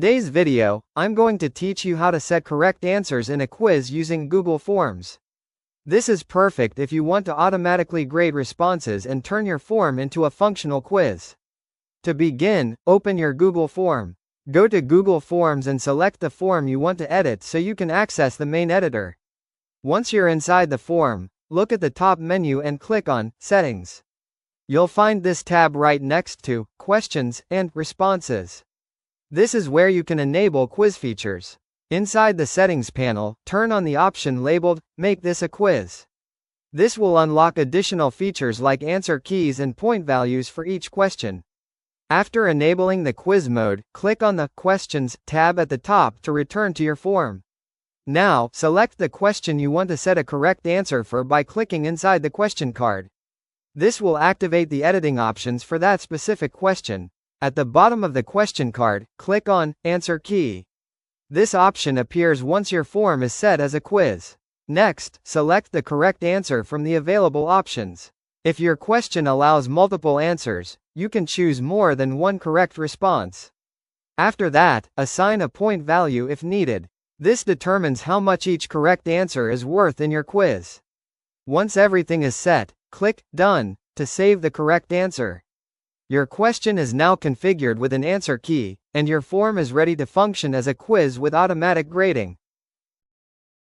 Today's video, I'm going to teach you how to set correct answers in a quiz using Google Forms. This is perfect if you want to automatically grade responses and turn your form into a functional quiz. To begin, open your Google form. Go to Google Forms and select the form you want to edit so you can access the main editor. Once you're inside the form, look at the top menu and click on Settings. You'll find this tab right next to Questions and Responses. This is where you can enable quiz features. Inside the Settings panel, turn on the option labeled Make this a quiz. This will unlock additional features like answer keys and point values for each question. After enabling the quiz mode, click on the Questions tab at the top to return to your form. Now, select the question you want to set a correct answer for by clicking inside the question card. This will activate the editing options for that specific question. At the bottom of the question card, click on Answer Key. This option appears once your form is set as a quiz. Next, select the correct answer from the available options. If your question allows multiple answers, you can choose more than one correct response. After that, assign a point value if needed. This determines how much each correct answer is worth in your quiz. Once everything is set, click Done to save the correct answer. Your question is now configured with an answer key, and your form is ready to function as a quiz with automatic grading.